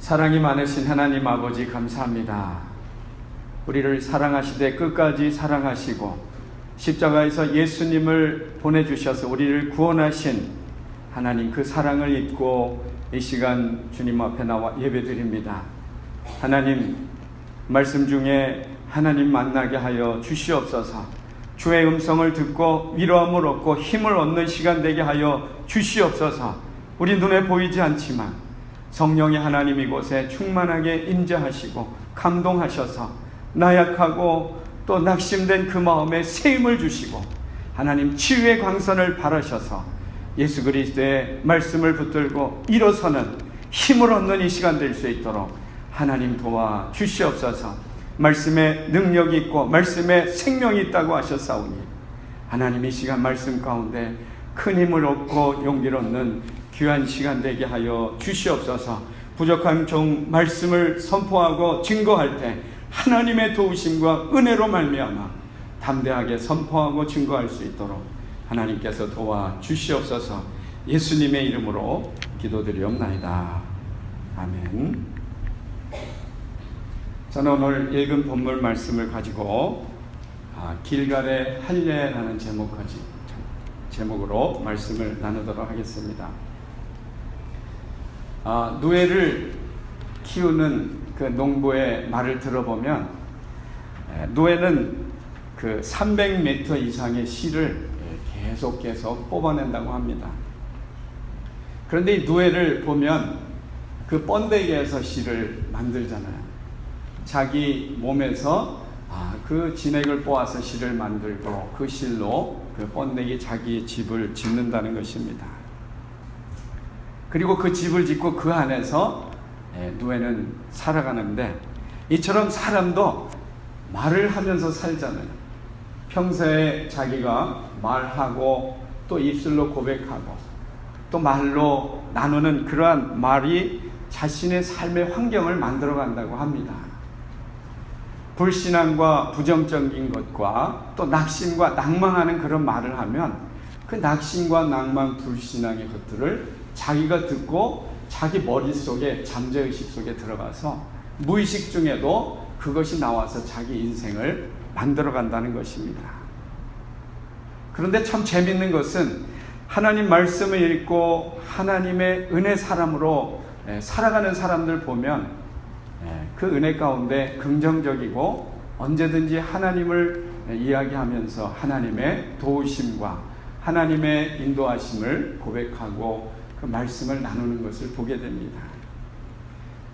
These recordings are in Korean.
사랑이 많으신 하나님 아버지 감사합니다. 우리를 사랑하시되 끝까지 사랑하시고 십자가에서 예수님을 보내주셔서 우리를 구원하신 하나님, 그 사랑을 잊고 이 시간 주님 앞에 나와 예배드립니다. 하나님, 말씀 중에 하나님 만나게 하여 주시옵소서. 주의 음성을 듣고 위로함을 얻고 힘을 얻는 시간 되게 하여 주시옵소서. 우리 눈에 보이지 않지만 성령의 하나님 이곳에 충만하게 임재하시고 감동하셔서 나약하고 또 낙심된 그 마음에 새 힘을 주시고 하나님 치유의 광선을 바라셔서 예수 그리스도의 말씀을 붙들고 일어서는 힘을 얻는 이 시간 될 수 있도록 하나님 도와 주시옵소서. 말씀에 능력이 있고 말씀에 생명이 있다고 하셨사오니 하나님 이 시간 말씀 가운데 큰 힘을 얻고 용기를 얻는 귀한 시간 되게 하여 주시옵소서. 부족한 종 말씀을 선포하고 증거할 때 하나님의 도우심과 은혜로 말미암아 담대하게 선포하고 증거할 수 있도록 하나님께서 도와 주시옵소서. 예수님의 이름으로 기도드리옵나이다. 아멘. 저는 오늘 읽은 본문 말씀을 가지고 길갈의 할례라는 제목으로 말씀을 나누도록 하겠습니다. 누에를 키우는 그 농부의 말을 들어보면 누에는 그 300m 이상의 실을 계속 뽑아낸다고 합니다. 그런데 이 누에를 보면 그 번데기에서 실을 만들잖아요. 자기 몸에서 그 진액을 뽑아서 실을 만들고 그 실로 그 번데기 자기 집을 짓는다는 것입니다. 그리고 그 집을 짓고 그 안에서 누에는 살아가는데, 이처럼 사람도 말을 하면서 살잖아요. 평소에 자기가 말하고 또 입술로 고백하고 또 말로 나누는 그러한 말이 자신의 삶의 환경을 만들어 간다고 합니다. 불신앙과 부정적인 것과 또 낙심과 낭망하는 그런 말을 하면 그 낙심과 낭망, 불신앙의 것들을 자기가 듣고 자기 머릿속에 잠재의식 속에 들어가서 무의식 중에도 그것이 나와서 자기 인생을 만들어 간다는 것입니다. 그런데 참 재밌는 것은 하나님 말씀을 읽고 하나님의 은혜 사람으로 살아가는 사람들 보면 그 은혜 가운데 긍정적이고 언제든지 하나님을 이야기하면서 하나님의 도우심과 하나님의 인도하심을 고백하고 그 말씀을 나누는 것을 보게 됩니다.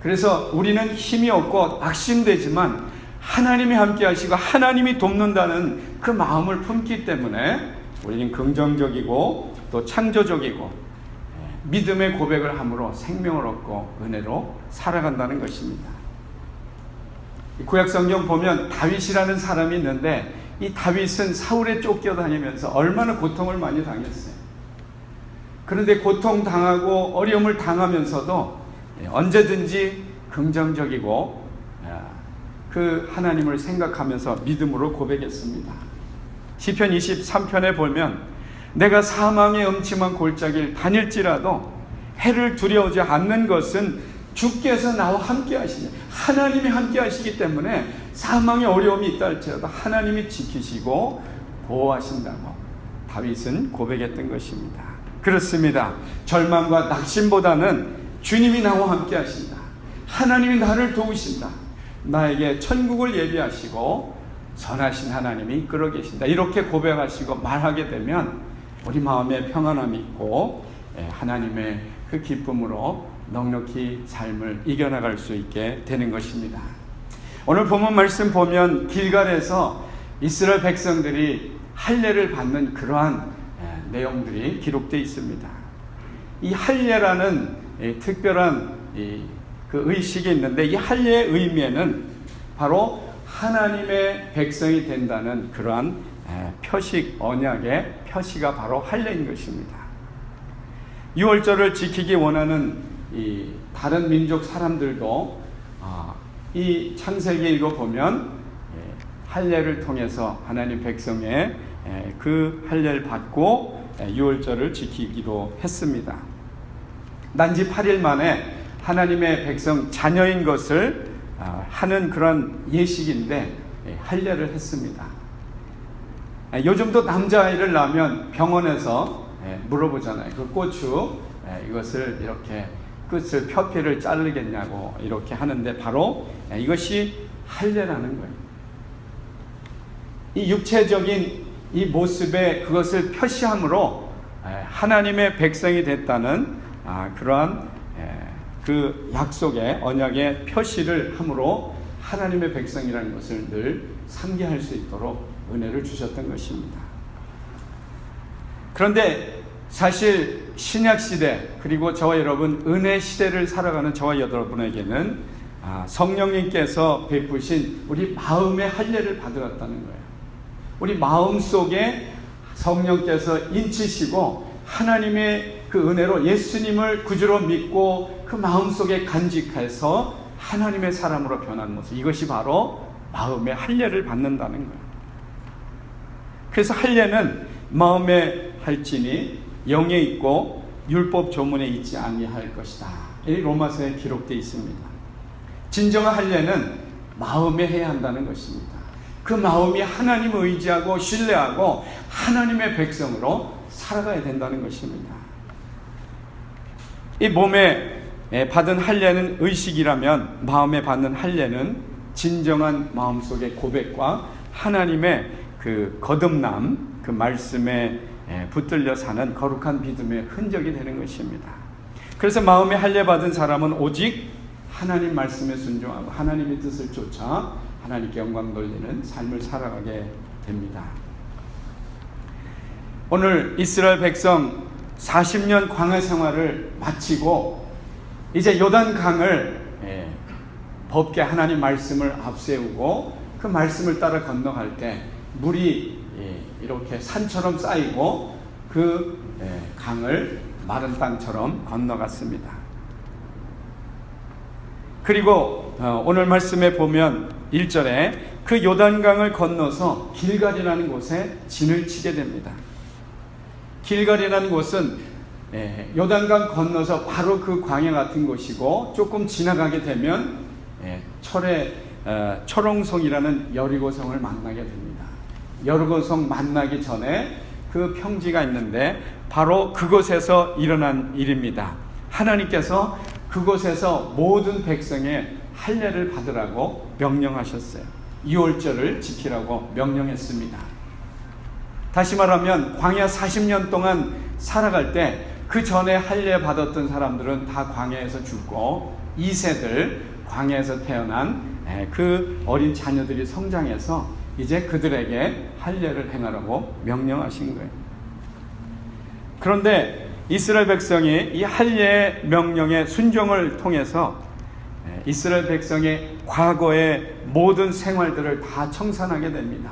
그래서 우리는 힘이 없고 낙심되지만 하나님이 함께 하시고 하나님이 돕는다는 그 마음을 품기 때문에 우리는 긍정적이고 또 창조적이고 믿음의 고백을 함으로 생명을 얻고 은혜로 살아간다는 것입니다. 구약 성경 보면 다윗이라는 사람이 있는데 이 다윗은 사울에 쫓겨다니면서 얼마나 고통을 많이 당했어요. 그런데 고통당하고 어려움을 당하면서도 언제든지 긍정적이고 그 하나님을 생각하면서 믿음으로 고백했습니다. 시편 23편에 보면 내가 사망의 음침한 골짜기를 다닐지라도 해를 두려워하지 않는 것은 주께서 나와 함께 하시네. 하나님이 함께 하시기 때문에 사망의 어려움이 있다 할지라도 하나님이 지키시고 보호하신다고 다윗은 고백했던 것입니다. 그렇습니다. 절망과 낙심보다는 주님이 나와 함께 하신다. 하나님이 나를 도우신다. 나에게 천국을 예비하시고 선하신 하나님이 이끌어 계신다. 이렇게 고백하시고 말하게 되면 우리 마음에 평안함이 있고 하나님의 그 기쁨으로 넉넉히 삶을 이겨나갈 수 있게 되는 것입니다. 오늘 본문 말씀 보면 길갈에서 이스라엘 백성들이 할례를 받는 그러한 내용들이 기록되어 있습니다. 이 할례라는 특별한 그 의식이 있는데 이 할례의 의미에는 바로 하나님의 백성이 된다는 그러한 표식, 언약의 표시가 바로 할례인 것입니다. 유월절을 지키기 원하는 이 다른 민족 사람들도 이 창세기에 읽어보면 할례를 통해서 하나님 백성의 그 할례를 받고 유월절을 지키기로 했습니다. 난지 8일 만에 하나님의 백성 자녀인 것을 하는 그런 예식인데 할례를 했습니다. 요즘도 남자아이를 낳으면 병원에서 물어보잖아요. 그 고추 이것을 이렇게 끝을 표피를 자르겠냐고 이렇게 하는데 바로 이것이 할례라는 거예요. 이 육체적인 이 모습에 그것을 표시함으로 하나님의 백성이 됐다는 그러한 그 약속의 언약의 표시를 함으로 하나님의 백성이라는 것을 늘 상기할 수 있도록 은혜를 주셨던 것입니다. 그런데 사실 신약시대 그리고 저와 여러분 은혜 시대를 살아가는 저와 여러분에게는 성령님께서 베푸신 우리 마음의 할례를 받으셨다는 거예요. 우리 마음속에 성령께서 인치시고 하나님의 그 은혜로 예수님을 구주로 믿고 그 마음속에 간직해서 하나님의 사람으로 변한 모습, 이것이 바로 마음의 할례를 받는다는 거예요. 그래서 할례는 마음의 할진이 영에 있고 율법 조문에 있지 아니할 것이다. 이 로마서에 기록되어 있습니다. 진정한 할례는 마음에 해야 한다는 것입니다. 그 마음이 하나님을 의지하고 신뢰하고 하나님의 백성으로 살아가야 된다는 것입니다. 이 몸에 받은 할례는 의식이라면 마음에 받는 할례는 진정한 마음속의 고백과 하나님의 그 거듭남, 그 말씀에 붙들려 사는 거룩한 믿음의 흔적이 되는 것입니다. 그래서 마음에 할례 받은 사람은 오직 하나님 말씀에 순종하고 하나님의 뜻을 쫓아 하나님께 영광 돌리는 삶을 살아가게 됩니다. 오늘 이스라엘 백성 40년 광야 생활을 마치고 이제 요단강을 법계 하나님 말씀을 앞세우고 그 말씀을 따라 건너갈 때 물이 이렇게 산처럼 쌓이고 그 강을 마른 땅처럼 건너갔습니다. 그리고 오늘 말씀에 보면 1절에 그 요단강을 건너서 길갈이라는 곳에 진을 치게 됩니다. 길갈이라는 곳은 요단강 건너서 바로 그 광야 같은 곳이고 조금 지나가게 되면 초롱성이라는 여리고성을 만나게 됩니다. 여리고성 만나기 전에 그 평지가 있는데 바로 그곳에서 일어난 일입니다. 하나님께서 그곳에서 모든 백성의 할례를 받으라고 명령하셨어요. 유월절을 지키라고 명령했습니다. 다시 말하면 광야 40년 동안 살아갈 때 그 전에 할례 받았던 사람들은 다 광야에서 죽고 2세들 광야에서 태어난 그 어린 자녀들이 성장해서 이제 그들에게 할례를 행하라고 명령하신 거예요. 그런데 이스라엘 백성이 이 할례의 명령의 순종을 통해서 이스라엘 백성의 과거의 모든 생활들을 다 청산하게 됩니다.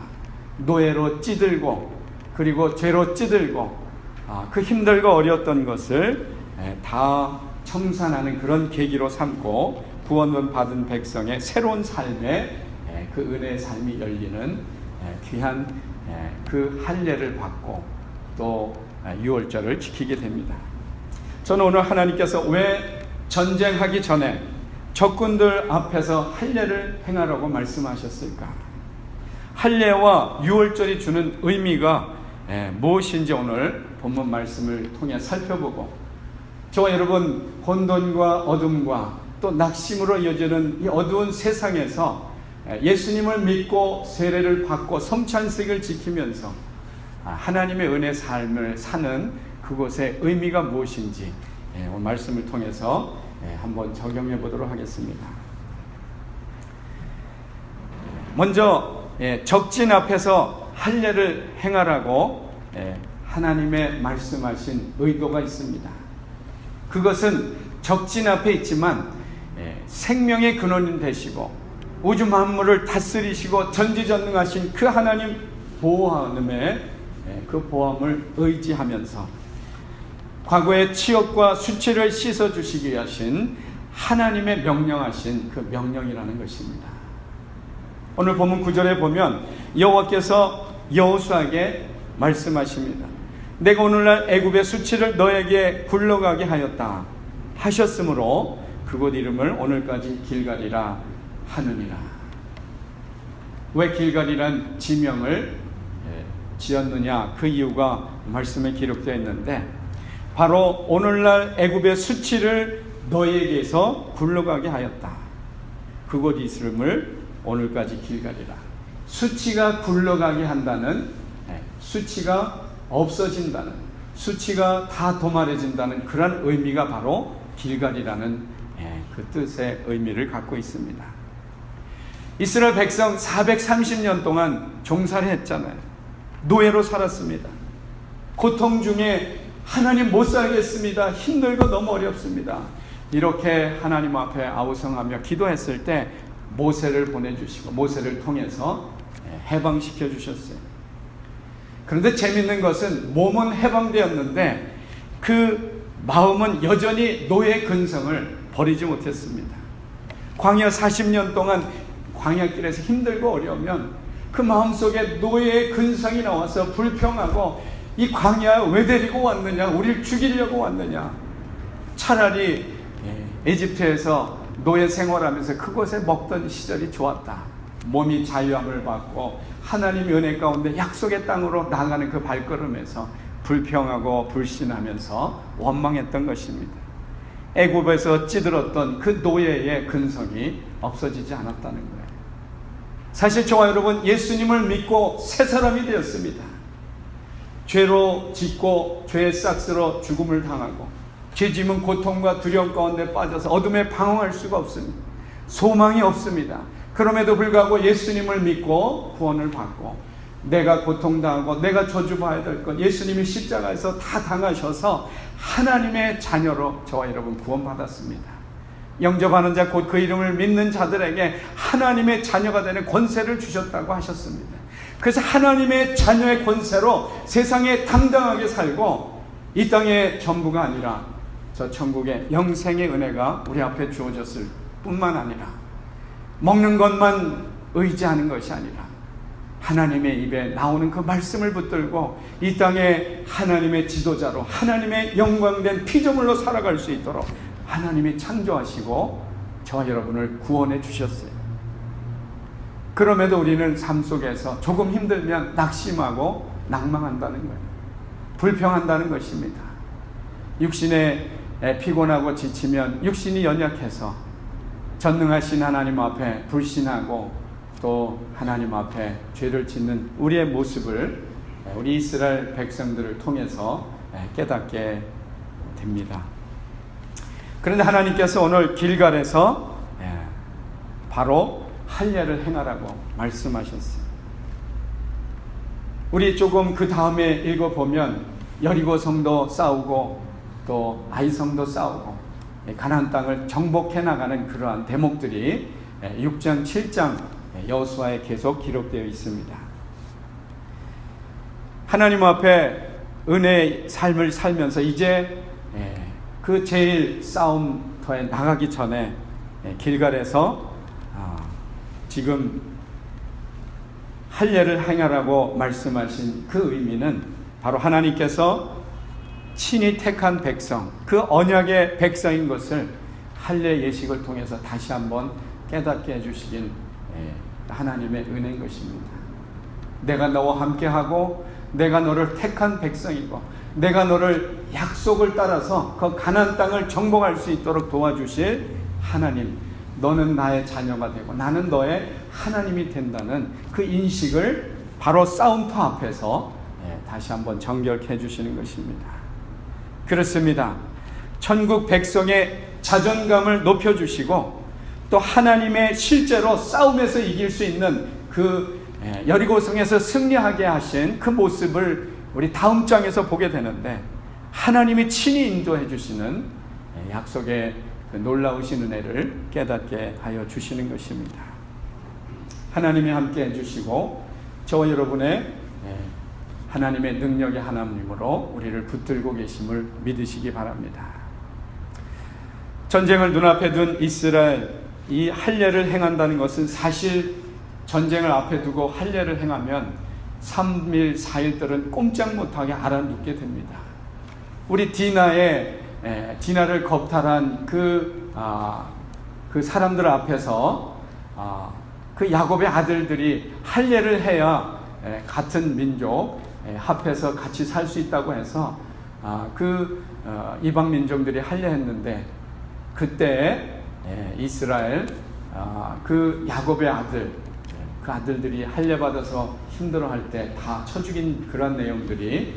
노예로 찌들고 그리고 죄로 찌들고 그 힘들고 어려웠던 것을 다 청산하는 그런 계기로 삼고 구원을 받은 백성의 새로운 삶에 그 은혜의 삶이 열리는 귀한 그 할례를 받고 또 유월절을 지키게 됩니다. 저는 오늘 하나님께서 왜 전쟁하기 전에 적군들 앞에서 할례를 행하라고 말씀하셨을까? 할례와 유월절이 주는 의미가 무엇인지 오늘 본문 말씀을 통해 살펴보고, 저와 여러분 혼돈과 어둠과 또 낙심으로 이어지는 이 어두운 세상에서 예수님을 믿고 세례를 받고 성찬식을 지키면서 하나님의 은혜 삶을 사는 그곳의 의미가 무엇인지 오늘 말씀을 통해서 한번 적용해 보도록 하겠습니다. 먼저 적진 앞에서 할례를 행하라고 하나님의 말씀하신 의도가 있습니다. 그것은 적진 앞에 있지만 생명의 근원이 되시고 우주 만물을 다스리시고 전지전능하신 그 하나님 보호함에 그 보함을 의지하면서 과거의 치욕과 수치를 씻어주시기 하신 하나님의 명령하신 그 명령이라는 것입니다. 오늘 본문 9절에 보면 여호와께서 여호수아에게 말씀하십니다. 내가 오늘날 애굽의 수치를 너에게 굴러가게 하였다 하셨으므로 그곳 이름을 오늘까지 길갈이라 하느니라. 왜 길갈이란 지명을 지었느냐? 그 이유가 말씀에 기록되어 있는데, 바로 오늘날 애굽의 수치를 너에게서 굴러가게 하였다. 그곳 이름을 오늘까지 길갈이라. 수치가 굴러가게 한다는, 수치가 없어진다는, 수치가 다 도말해진다는 그런 의미가 바로 길갈이라는 그 뜻의 의미를 갖고 있습니다. 이스라엘 백성 430년 동안 종살이 했잖아요. 노예로 살았습니다. 고통 중에 하나님 못 살겠습니다. 힘들고 너무 어렵습니다. 이렇게 하나님 앞에 아우성하며 기도했을 때 모세를 보내주시고 모세를 통해서 해방시켜 주셨어요. 그런데 재밌는 것은 몸은 해방되었는데 그 마음은 여전히 노예 근성을 버리지 못했습니다. 광야 40년 동안 광야길에서 힘들고 어려우면 그 마음속에 노예의 근성이 나와서 불평하고, 이 광야에 왜 데리고 왔느냐, 우리를 죽이려고 왔느냐, 차라리 에집트에서 노예 생활하면서 그곳에 먹던 시절이 좋았다, 몸이 자유함을 받고 하나님의 은혜 가운데 약속의 땅으로 나아가는 그 발걸음에서 불평하고 불신하면서 원망했던 것입니다. 애굽에서 찌들었던 그 노예의 근성이 없어지지 않았다는 거예요. 사실 저와 여러분 예수님을 믿고 새 사람이 되었습니다. 죄로 짓고 죄의 싹스로 죽음을 당하고 죄짐은 고통과 두려움 가운데 빠져서 어둠에 방황할 수가 없습니다. 소망이 없습니다. 그럼에도 불구하고 예수님을 믿고 구원을 받고, 내가 고통당하고 내가 저주받아야 될 것 예수님이 십자가에서 다 당하셔서 하나님의 자녀로 저와 여러분 구원받았습니다. 영접하는 자 곧 그 이름을 믿는 자들에게 하나님의 자녀가 되는 권세를 주셨다고 하셨습니다. 그래서 하나님의 자녀의 권세로 세상에 당당하게 살고 이 땅의 전부가 아니라 저 천국의 영생의 은혜가 우리 앞에 주어졌을 뿐만 아니라 먹는 것만 의지하는 것이 아니라 하나님의 입에 나오는 그 말씀을 붙들고 이 땅에 하나님의 지도자로 하나님의 영광된 피조물로 살아갈 수 있도록 하나님이 창조하시고 저와 여러분을 구원해 주셨어요. 그럼에도 우리는 삶 속에서 조금 힘들면 낙심하고 낭망한다는 거예요. 불평한다는 것입니다. 육신에 피곤하고 지치면 육신이 연약해서 전능하신 하나님 앞에 불신하고 또 하나님 앞에 죄를 짓는 우리의 모습을 우리 이스라엘 백성들을 통해서 깨닫게 됩니다. 그런데 하나님께서 오늘 길갈에서 바로 할례를 행하라고 말씀하셨어요. 우리 조금 그 다음에 읽어보면 여리고 성도 싸우고 또 아이 성도 싸우고 가나안 땅을 정복해 나가는 그러한 대목들이 6장 7장 여호수아에 계속 기록되어 있습니다. 하나님 앞에 은혜의 삶을 살면서 이제 그 제일 싸움터에 나가기 전에 길갈에서 지금 할례를 행하라고 말씀하신 그 의미는 바로 하나님께서 친히 택한 백성, 그 언약의 백성인 것을 할례 예식을 통해서 다시 한번 깨닫게 해주시긴 하나님의 은혜인 것입니다. 내가 너와 함께하고 내가 너를 택한 백성이고 내가 너를 약속을 따라서 그 가나안 땅을 정복할 수 있도록 도와주실 하나님, 너는 나의 자녀가 되고 나는 너의 하나님이 된다는 그 인식을 바로 싸움터 앞에서 다시 한번 정결케 해주시는 것입니다. 그렇습니다. 천국 백성의 자존감을 높여주시고 또 하나님의 실제로 싸움에서 이길 수 있는 그 여리고성에서 승리하게 하신 그 모습을 우리 다음 장에서 보게 되는데 하나님이 친히 인도해 주시는 약속의 그 놀라우신 은혜를 깨닫게 하여 주시는 것입니다. 하나님이 함께 해주시고 저와 여러분의 하나님의 능력의 하나님으로 우리를 붙들고 계심을 믿으시기 바랍니다. 전쟁을 눈앞에 둔 이스라엘, 이 할례를 행한다는 것은 사실 전쟁을 앞에 두고 할례를 행하면 3일 4일들은 꼼짝 못하게 알아눕게 됩니다. 우리 디나를 겁탈한 그 사람들 앞에서 그 야곱의 아들들이 할례를 해야 같은 민족 합해서 같이 살 수 있다고 해서 이방 민족들이 할례했는데 그때 이스라엘 그 야곱의 아들 그 아들들이 할례 받아서 힘들어할 때 다 쳐 죽인 그런 내용들이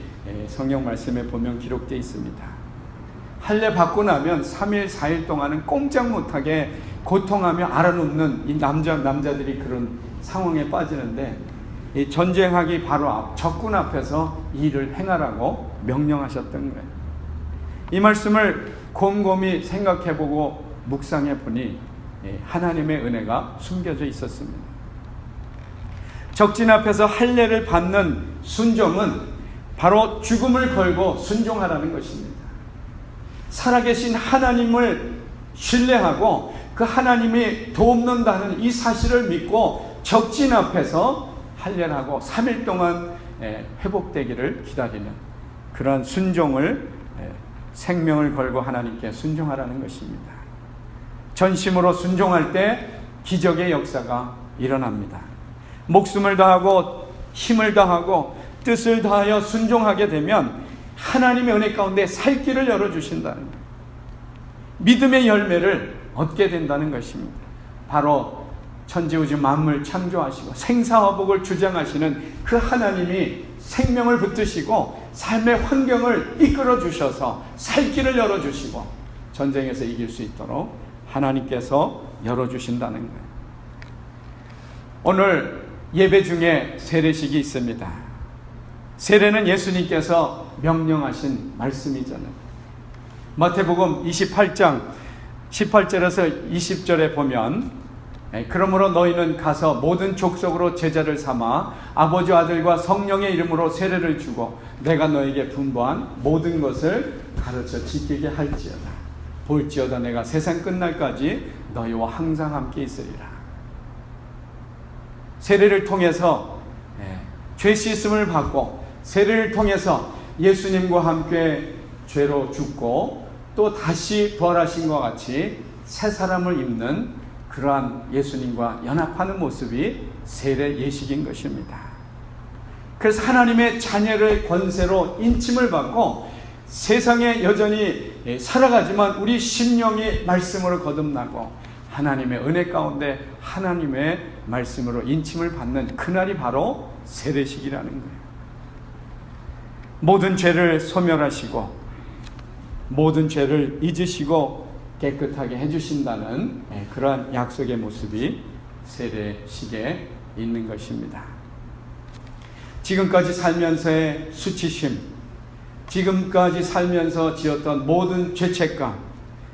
성경 말씀에 보면 기록되어 있습니다. 할례 받고 나면 3일 4일 동안은 꼼짝 못하게 고통하며 알아눕는 이 남자들이 그런 상황에 빠지는데 이 전쟁하기 바로 앞 적군 앞에서 이 일을 행하라고 명령하셨던 거예요. 이 말씀을 곰곰이 생각해보고 묵상해보니 하나님의 은혜가 숨겨져 있었습니다. 적진 앞에서 할례를 받는 순종은 바로 죽음을 걸고 순종하라는 것입니다. 살아계신 하나님을 신뢰하고 그 하나님이 돕는다는 이 사실을 믿고 적진 앞에서 할례를 하고 3일 동안 회복되기를 기다리는 그러한 순종을 생명을 걸고 하나님께 순종하라는 것입니다. 전심으로 순종할 때 기적의 역사가 일어납니다. 목숨을 다하고 힘을 다하고 뜻을 다하여 순종하게 되면 하나님의 은혜 가운데 살 길을 열어주신다는 거예요. 믿음의 열매를 얻게 된다는 것입니다. 바로 천지우주 만물 창조하시고 생사화복을 주장하시는 그 하나님이 생명을 붙드시고 삶의 환경을 이끌어 주셔서 살 길을 열어주시고 전쟁에서 이길 수 있도록 하나님께서 열어주신다는 거예요. 오늘 예배 중에 세례식이 있습니다. 세례는 예수님께서 명령하신 말씀이잖아요. 마태복음 28장 18절에서 20절에 보면 그러므로 너희는 가서 모든 족속으로 제자를 삼아 아버지 아들과 성령의 이름으로 세례를 주고 내가 너에게 분부한 모든 것을 가르쳐 지키게 할지어다. 볼지어다 내가 세상 끝날까지 너희와 항상 함께 있으리라. 세례를 통해서 죄 씻음을 받고 세례를 통해서 예수님과 함께 죄로 죽고 또 다시 부활하신 것 같이 새 사람을 입는 그러한 예수님과 연합하는 모습이 세례 예식인 것입니다. 그래서 하나님의 자녀의 권세로 인침을 받고 세상에 여전히 살아가지만 우리 심령이 말씀으로 거듭나고 하나님의 은혜 가운데 하나님의 말씀으로 인침을 받는 그날이 바로 세례식이라는 거예요. 모든 죄를 소멸하시고 모든 죄를 잊으시고 깨끗하게 해주신다는 그러한 약속의 모습이 세례식에 있는 것입니다. 지금까지 살면서의 수치심, 지금까지 살면서 지었던 모든 죄책감,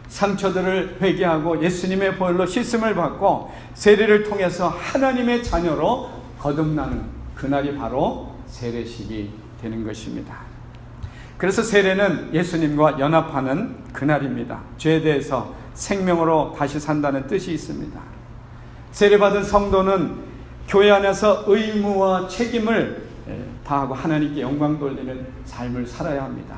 상처들을 회개하고 예수님의 보혈로 씻음을 받고 세례를 통해서 하나님의 자녀로 거듭나는 그날이 바로 세례식이 되는 것입니다. 그래서 세례는 예수님과 연합하는 그날입니다. 죄에 대해서 생명으로 다시 산다는 뜻이 있습니다. 세례받은 성도는 교회 안에서 의무와 책임을 다하고 하나님께 영광 돌리는 삶을 살아야 합니다.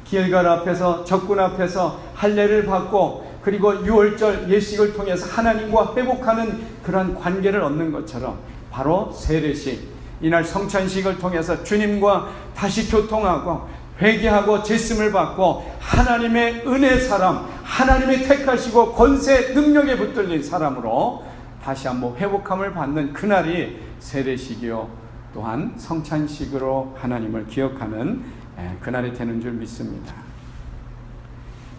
길갈 앞에서 적군 앞에서 할례를 받고 그리고 유월절 예식을 통해서 하나님과 회복하는 그런 관계를 얻는 것처럼 바로 세례식, 이날 성찬식을 통해서 주님과 다시 교통하고 회개하고 제씀을 받고 하나님의 은혜 사람, 하나님의 택하시고 권세 능력에 붙들린 사람으로 다시 한번 회복함을 받는 그날이 세례식이요 또한 성찬식으로 하나님을 기억하는 그날이 되는 줄 믿습니다.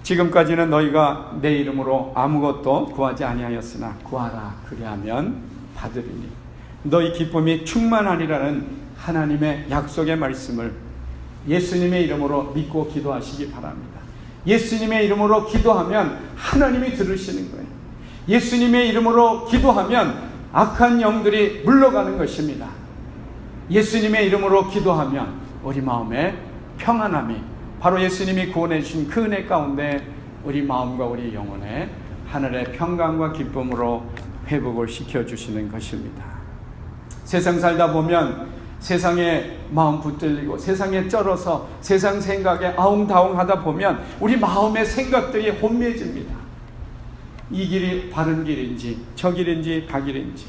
지금까지는 너희가 내 이름으로 아무것도 구하지 아니하였으나 구하라 그리하면 받으리니 너희 기쁨이 충만하리라는 하나님의 약속의 말씀을 예수님의 이름으로 믿고 기도하시기 바랍니다. 예수님의 이름으로 기도하면 하나님이 들으시는 거예요. 예수님의 이름으로 기도하면 악한 영들이 물러가는 것입니다. 예수님의 이름으로 기도하면 우리 마음에 평안함이 바로 예수님이 구원해 주신 그 은혜 가운데 우리 마음과 우리 영혼에 하늘의 평강과 기쁨으로 회복을 시켜주시는 것입니다. 세상 살다 보면 세상에 마음 붙들리고 세상에 쩔어서 세상 생각에 아웅다웅하다 보면 우리 마음의 생각들이 혼미해집니다. 이 길이 바른 길인지 저 길인지 가 길인지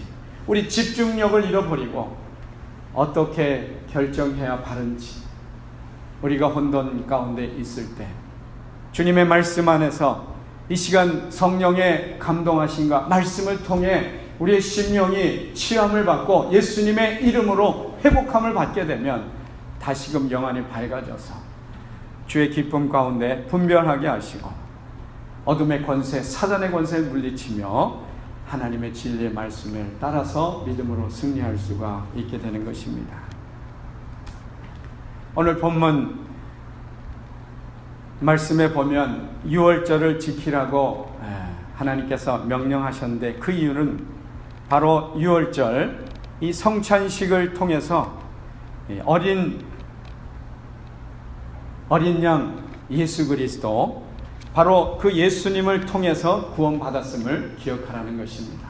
우리 집중력을 잃어버리고 어떻게 결정해야 바른지 우리가 혼돈 가운데 있을 때 주님의 말씀 안에서 이 시간 성령의 감동하신가 말씀을 통해 우리의 심령이 치함을 받고 예수님의 이름으로 회복함을 받게 되면 다시금 영안이 밝아져서 주의 기쁨 가운데 분별하게 하시고 어둠의 권세, 사단의 권세를 물리치며 하나님의 진리의 말씀을 따라서 믿음으로 승리할 수가 있게 되는 것입니다. 오늘 본문 말씀에 보면 유월절을 지키라고 하나님께서 명령하셨는데 그 이유는 바로 유월절 이 성찬식을 통해서 어린 양 예수 그리스도 바로 그 예수님을 통해서 구원받았음을 기억하라는 것입니다.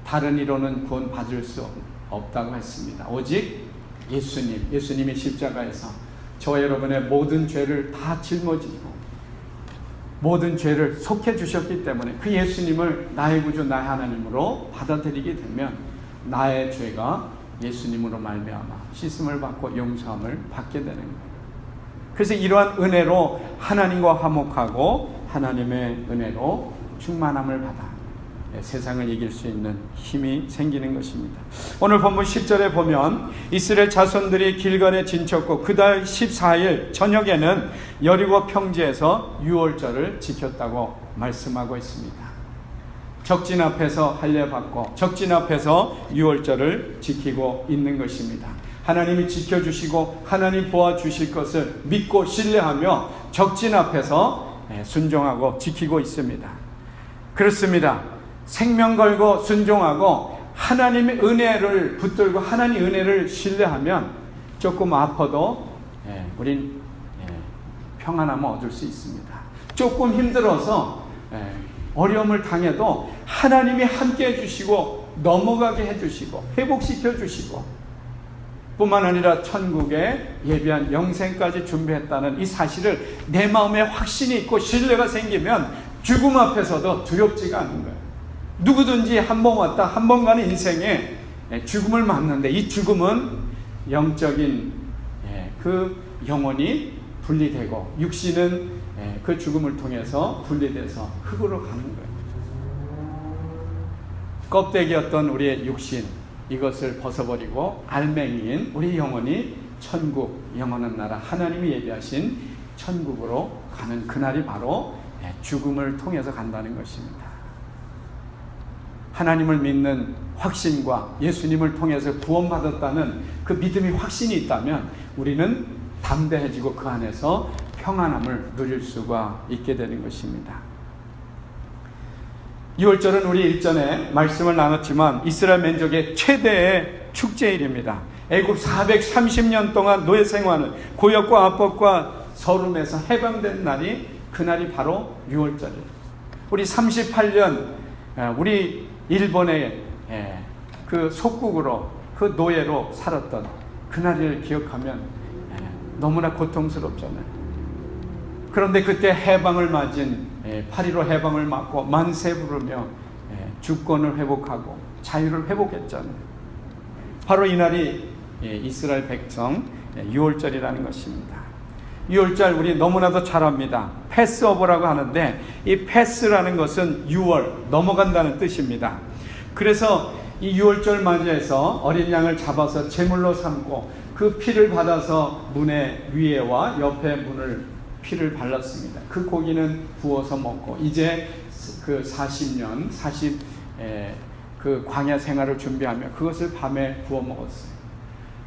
다른 이로는 구원받을 수 없다고 했습니다. 오직 예수님이 십자가에서 저와 여러분의 모든 죄를 다 짊어지고 모든 죄를 속해 주셨기 때문에 그 예수님을 나의 구주 나의 하나님으로 받아들이게 되면 나의 죄가 예수님으로 말미암아 씻음을 받고 용서함을 받게 되는 거예요. 그래서 이러한 은혜로 하나님과 화목하고 하나님의 은혜로 충만함을 받아 세상을 이길 수 있는 힘이 생기는 것입니다. 오늘 본문 10절에 보면 이스라엘 자손들이 길갈에 진쳤고 그달 14일 저녁에는 여리고 평지에서 유월절을 지켰다고 말씀하고 있습니다. 적진 앞에서 할례 받고 적진 앞에서 유월절을 지키고 있는 것입니다. 하나님이 지켜주시고 하나님 도와주실 것을 믿고 신뢰하며 적진 앞에서 순종하고 지키고 있습니다. 그렇습니다. 생명 걸고 순종하고 하나님의 은혜를 붙들고 하나님 은혜를 신뢰하면 조금 아파도 우린 평안함을 얻을 수 있습니다. 조금 힘들어서 어려움을 당해도 하나님이 함께 해주시고 넘어가게 해주시고 회복시켜 주시고 뿐만 아니라 천국에 예비한 영생까지 준비했다는 이 사실을 내 마음에 확신이 있고 신뢰가 생기면 죽음 앞에서도 두렵지가 않은 거예요. 누구든지 한 번 왔다 한 번 가는 인생에 죽음을 맞는데 이 죽음은 영적인 그 영혼이 분리되고 육신은 그 죽음을 통해서 분리돼서 흙으로 가는 거예요. 껍데기였던 우리의 육신, 이것을 벗어버리고 알맹이인 우리 영혼이 천국, 영원한 나라, 하나님이 예비하신 천국으로 가는 그날이 바로 죽음을 통해서 간다는 것입니다. 하나님을 믿는 확신과 예수님을 통해서 구원받았다는 그 믿음이 확신이 있다면 우리는 담대해지고 그 안에서 평안함을 누릴 수가 있게 되는 것입니다. 6월절은 우리 일전에 말씀을 나눴지만 이스라엘 민족의 최대의 축제일입니다. 애굽 430년 동안 노예 생활을 고역과 압박과 서름에서 해방된 날이 그날이 바로 6월절이에요. 우리 38년 우리 일본의 그 속국으로 그 노예로 살았던 그날을 기억하면 너무나 고통스럽잖아요. 그런데 그때 해방을 맞은 8.15 해방을 맞고 만세 부르며 주권을 회복하고 자유를 회복했잖아요. 바로 이날이 이스라엘 백성 6월절이라는 것입니다. 6월절 우리 너무나도 잘 압니다. 패스오버라고 하는데 이 패스라는 것은 6월 넘어간다는 뜻입니다. 그래서 이 6월절 맞이해서 어린 양을 잡아서 제물로 삼고 그 피를 받아서 문의 위에와 옆에 문을 피를 발랐습니다. 그 고기는 구워서 먹고 이제 그 40년 그 광야 생활을 준비하며 그것을 밤에 구워 먹었어요.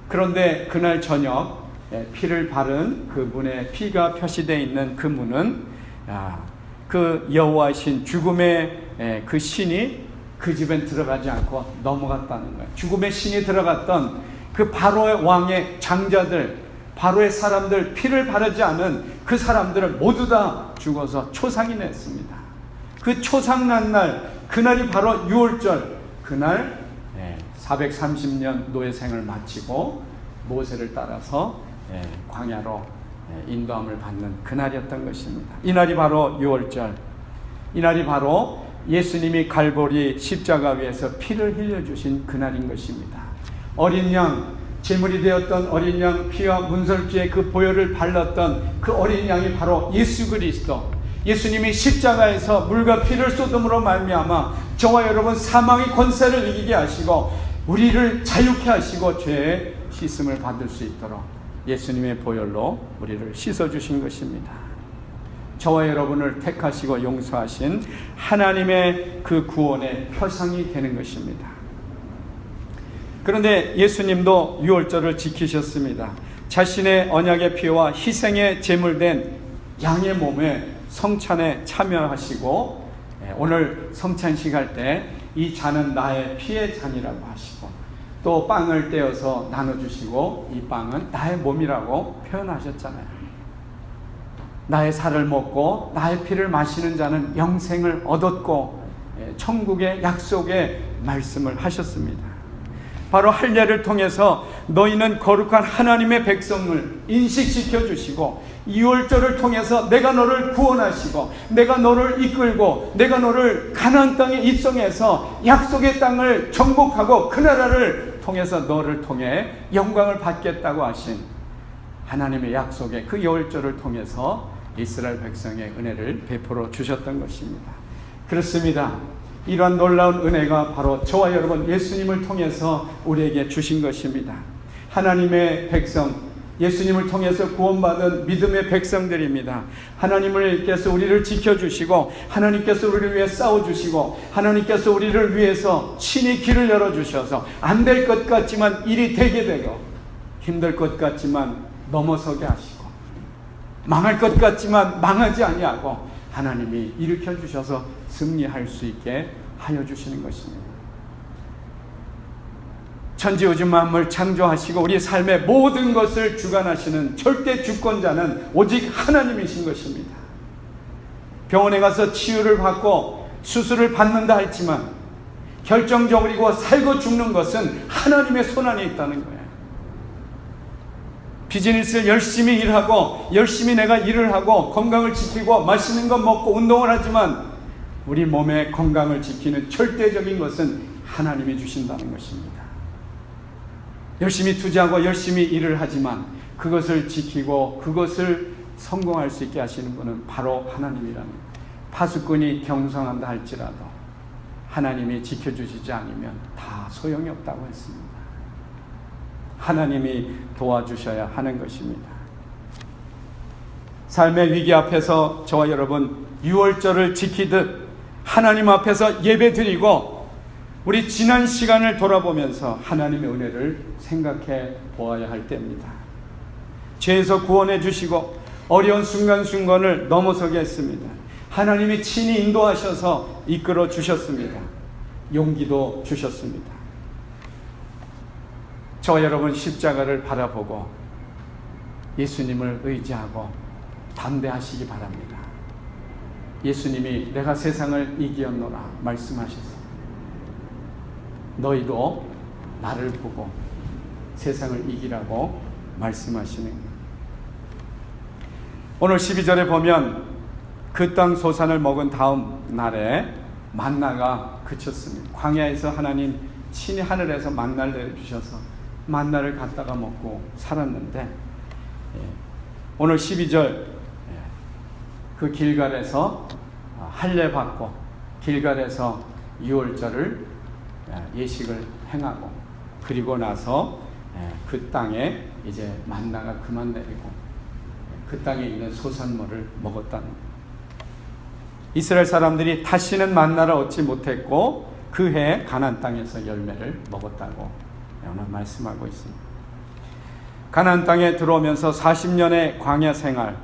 그런데 그날 저녁 피를 바른 그 문에 피가 표시되어 있는 그 문은 그 여호와이신 죽음의 그 신이 그 집엔 들어가지 않고 넘어갔다는 거예요. 죽음의 신이 들어갔던 그 바로의 왕의 장자들, 바로의 사람들, 피를 바르지 않은 그 사람들은 모두 다 죽어서 초상이 냈습니다. 그 초상난 날, 그날이 바로 6월절, 그날 430년 노예생을 마치고 모세를 따라서 광야로 인도함을 받는 그날이었던 것입니다. 이날이 바로 6월절, 이날이 바로 예수님이 갈보리 십자가 위에서 피를 흘려주신 그날인 것입니다. 어린 양, 제물이 되었던 어린 양 피와 문설주의 그 보혈을 발랐던 그 어린 양이 바로 예수 그리스도, 예수님이 십자가에서 물과 피를 쏟음으로 말미암아 저와 여러분 사망의 권세를 이기게 하시고 우리를 자유케 하시고 죄의 씻음을 받을 수 있도록 예수님의 보혈로 우리를 씻어주신 것입니다. 저와 여러분을 택하시고 용서하신 하나님의 그 구원의 표상이 되는 것입니다. 그런데 예수님도 6월절을 지키셨습니다. 자신의 언약의 피와 희생의 제물된 양의 몸에 성찬에 참여하시고 오늘 성찬식 할 때 이 잔은 나의 피의 잔이라고 하시고 또 빵을 떼어서 나눠주시고 이 빵은 나의 몸이라고 표현하셨잖아요. 나의 살을 먹고 나의 피를 마시는 자는 영생을 얻었고 천국의 약속의 말씀을 하셨습니다. 바로 할례를 통해서 너희는 거룩한 하나님의 백성을 인식시켜 주시고 2월절을 통해서 내가 너를 구원하시고 내가 너를 이끌고 내가 너를 가나안 땅에 입성해서 약속의 땅을 정복하고 그 나라를 통해서 너를 통해 영광을 받겠다고 하신 하나님의 약속의 그 2월절을 통해서 이스라엘 백성의 은혜를 베풀어 주셨던 것입니다. 그렇습니다. 이러한 놀라운 은혜가 바로 저와 여러분 예수님을 통해서 우리에게 주신 것입니다. 하나님의 백성, 예수님을 통해서 구원받은 믿음의 백성들입니다. 하나님께서 우리를 지켜주시고 하나님께서 우리를 위해 싸워주시고 하나님께서 우리를 위해서 친히 길을 열어주셔서 안 될 것 같지만 일이 되게 되고 힘들 것 같지만 넘어서게 하시고 망할 것 같지만 망하지 아니하고 하나님이 일으켜 주셔서 승리할 수 있게 하여 주시는 것입니다. 천지우주 만물 창조하시고 우리 삶의 모든 것을 주관하시는 절대 주권자는 오직 하나님이신 것입니다. 병원에 가서 치유를 받고 수술을 받는다 했지만 결정적으로 살고 죽는 것은 하나님의 손안에 있다는 거예요. 비즈니스를 열심히 일하고 열심히 내가 일을 하고 건강을 지키고 맛있는 것 먹고 운동을 하지만 우리 몸의 건강을 지키는 절대적인 것은 하나님이 주신다는 것입니다. 열심히 투자하고 열심히 일을 하지만 그것을 지키고 그것을 성공할 수 있게 하시는 분은 바로 하나님이라는 거예요. 파수꾼이 경성한다 할지라도 하나님이 지켜주시지 않으면 다 소용이 없다고 했습니다. 하나님이 도와주셔야 하는 것입니다. 삶의 위기 앞에서 저와 여러분 유월절을 지키듯 하나님 앞에서 예배드리고 우리 지난 시간을 돌아보면서 하나님의 은혜를 생각해 보아야 할 때입니다. 죄에서 구원해 주시고 어려운 순간순간을 넘어서게 했습니다. 하나님이 친히 인도하셔서 이끌어 주셨습니다. 용기도 주셨습니다. 저와 여러분 십자가를 바라보고 예수님을 의지하고 담대하시기 바랍니다. 예수님이 내가 세상을 이기었노라 말씀하셨습니다. 너희도 나를 보고 세상을 이기라고 말씀하시는 거예요. 오늘 12절에 보면 그 땅 소산을 먹은 다음 날에 만나가 그쳤습니다. 광야에서 하나님 친히 하늘에서 만나를 내려주셔서 만나를 갖다가 먹고 살았는데 오늘 12절 그 길갈에서 할례 받고 길갈에서 유월절을 예식을 행하고 그리고 나서 그 땅에 이제 만나가 그만 내리고 그 땅에 있는 소산물을 먹었다는 거예요. 이스라엘 사람들이 다시는 만나를 얻지 못했고 그 해 가나안 땅에서 열매를 먹었다고 오늘 말씀하고 있습니다. 가나안 땅에 들어오면서 40년의 광야 생활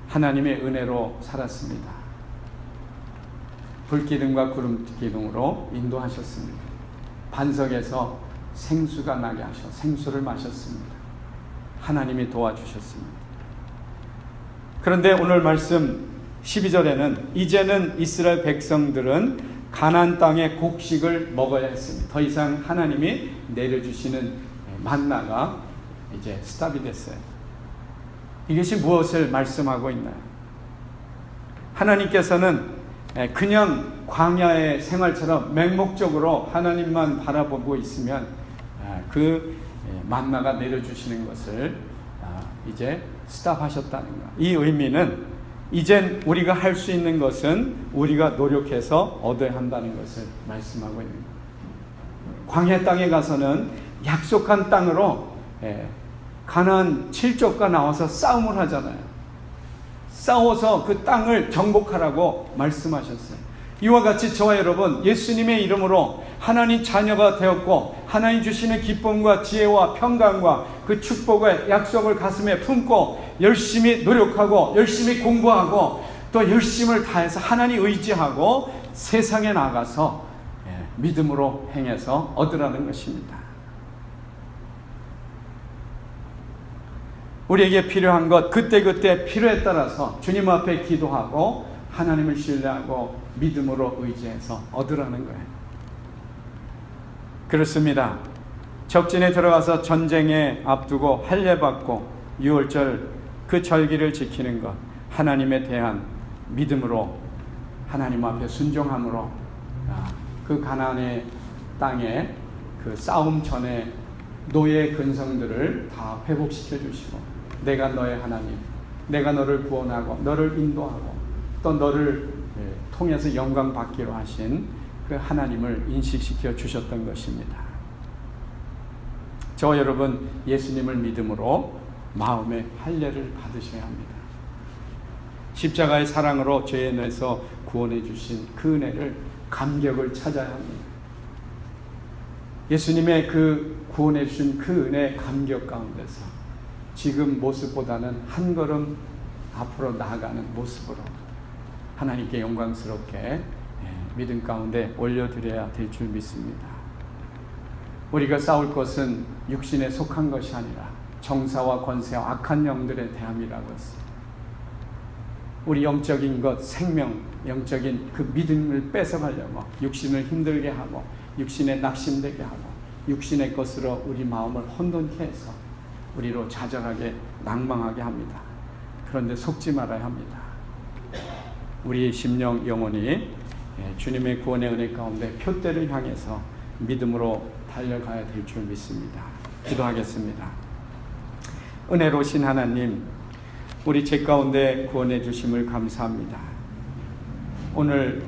하나님의 은혜로 살았습니다. 불기둥과 구름기둥으로 인도하셨습니다. 반석에서 생수가 나게 하셔 생수를 마셨습니다. 하나님이 도와주셨습니다. 그런데 오늘 말씀 12절에는 이제는 이스라엘 백성들은 가나안 땅의 곡식을 먹어야 했습니다. 더 이상 하나님이 내려주시는 만나가 이제 스탑이 됐어요. 이것이 무엇을 말씀하고 있나요? 하나님께서는 그냥 광야의 생활처럼 맹목적으로 하나님만 바라보고 있으면 그 만나가 내려주시는 것을 이제 스탑하셨다는 것. 이 의미는 이젠 우리가 할 수 있는 것은 우리가 노력해서 얻어야 한다는 것을 말씀하고 있는 거예요. 광야 땅에 가서는 약속한 땅으로 가나안 7족과 나와서 싸움을 하잖아요. 싸워서 그 땅을 정복하라고 말씀하셨어요. 이와 같이 저와 여러분 예수님의 이름으로 하나님 자녀가 되었고 하나님 주시는 기쁨과 지혜와 평강과 그 축복의 약속을 가슴에 품고 열심히 노력하고 열심히 공부하고 또 열심을 다해서 하나님 의지하고 세상에 나가서 믿음으로 행해서 얻으라는 것입니다. 우리에게 필요한 것 그때그때 필요에 따라서 주님 앞에 기도하고 하나님을 신뢰하고 믿음으로 의지해서 얻으라는 거예요. 그렇습니다. 적진에 들어가서 전쟁에 앞두고 할례 받고 유월절 그 절기를 지키는 것 하나님에 대한 믿음으로 하나님 앞에 순종함으로 그 가나안의 땅에 그 싸움 전에 노예 근성들을 다 회복시켜 주시고 내가 너의 하나님 내가 너를 구원하고 너를 인도하고 또 너를 통해서 영광 받기로 하신 그 하나님을 인식시켜 주셨던 것입니다. 저와 여러분 예수님을 믿음으로 마음의 할례를 받으셔야 합니다. 십자가의 사랑으로 죄에 내서 구원해 주신 그 은혜를 감격을 찾아야 합니다. 예수님의 그 구원해 주신 그 은혜 감격 가운데서 지금 모습보다는 한 걸음 앞으로 나아가는 모습으로 하나님께 영광스럽게 믿음 가운데 올려드려야 될 줄 믿습니다. 우리가 싸울 것은 육신에 속한 것이 아니라 정사와 권세와 악한 영들에 대함이라고 했습니다. 우리 영적인 것, 생명, 영적인 그 믿음을 뺏어가려고 육신을 힘들게 하고 육신에 낙심되게 하고 육신의 것으로 우리 마음을 혼돈케 해서 우리로 좌절하게 낭망하게 합니다. 그런데 속지 말아야 합니다. 우리 심령 영혼이 주님의 구원의 은혜 가운데 표대를 향해서 믿음으로 달려가야 될 줄 믿습니다. 기도하겠습니다. 은혜로우신 하나님, 우리 죄 가운데 구원해 주심을 감사합니다. 오늘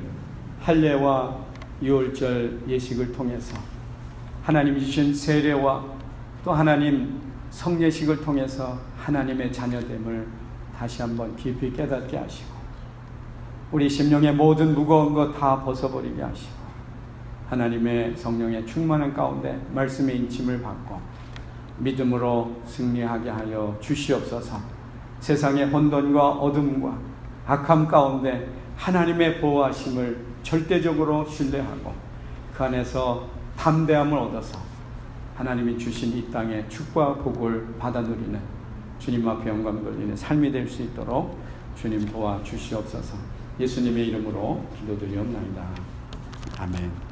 할례와 유월절 예식을 통해서 하나님이 주신 세례와 또 하나님 성례식을 통해서 하나님의 자녀됨을 다시 한번 깊이 깨닫게 하시고 우리 심령의 모든 무거운 것 다 벗어버리게 하시고 하나님의 성령의 충만한 가운데 말씀의 인침을 받고 믿음으로 승리하게 하여 주시옵소서. 세상의 혼돈과 어둠과 악함 가운데 하나님의 보호하심을 절대적으로 신뢰하고 그 안에서 담대함을 얻어서 하나님이 주신 이 땅의 축복과 복을 받아 누리는 주님 앞에 영광 돌리는 삶이 될 수 있도록 주님 도와 주시옵소서. 예수님의 이름으로 기도드리옵나이다. 아멘.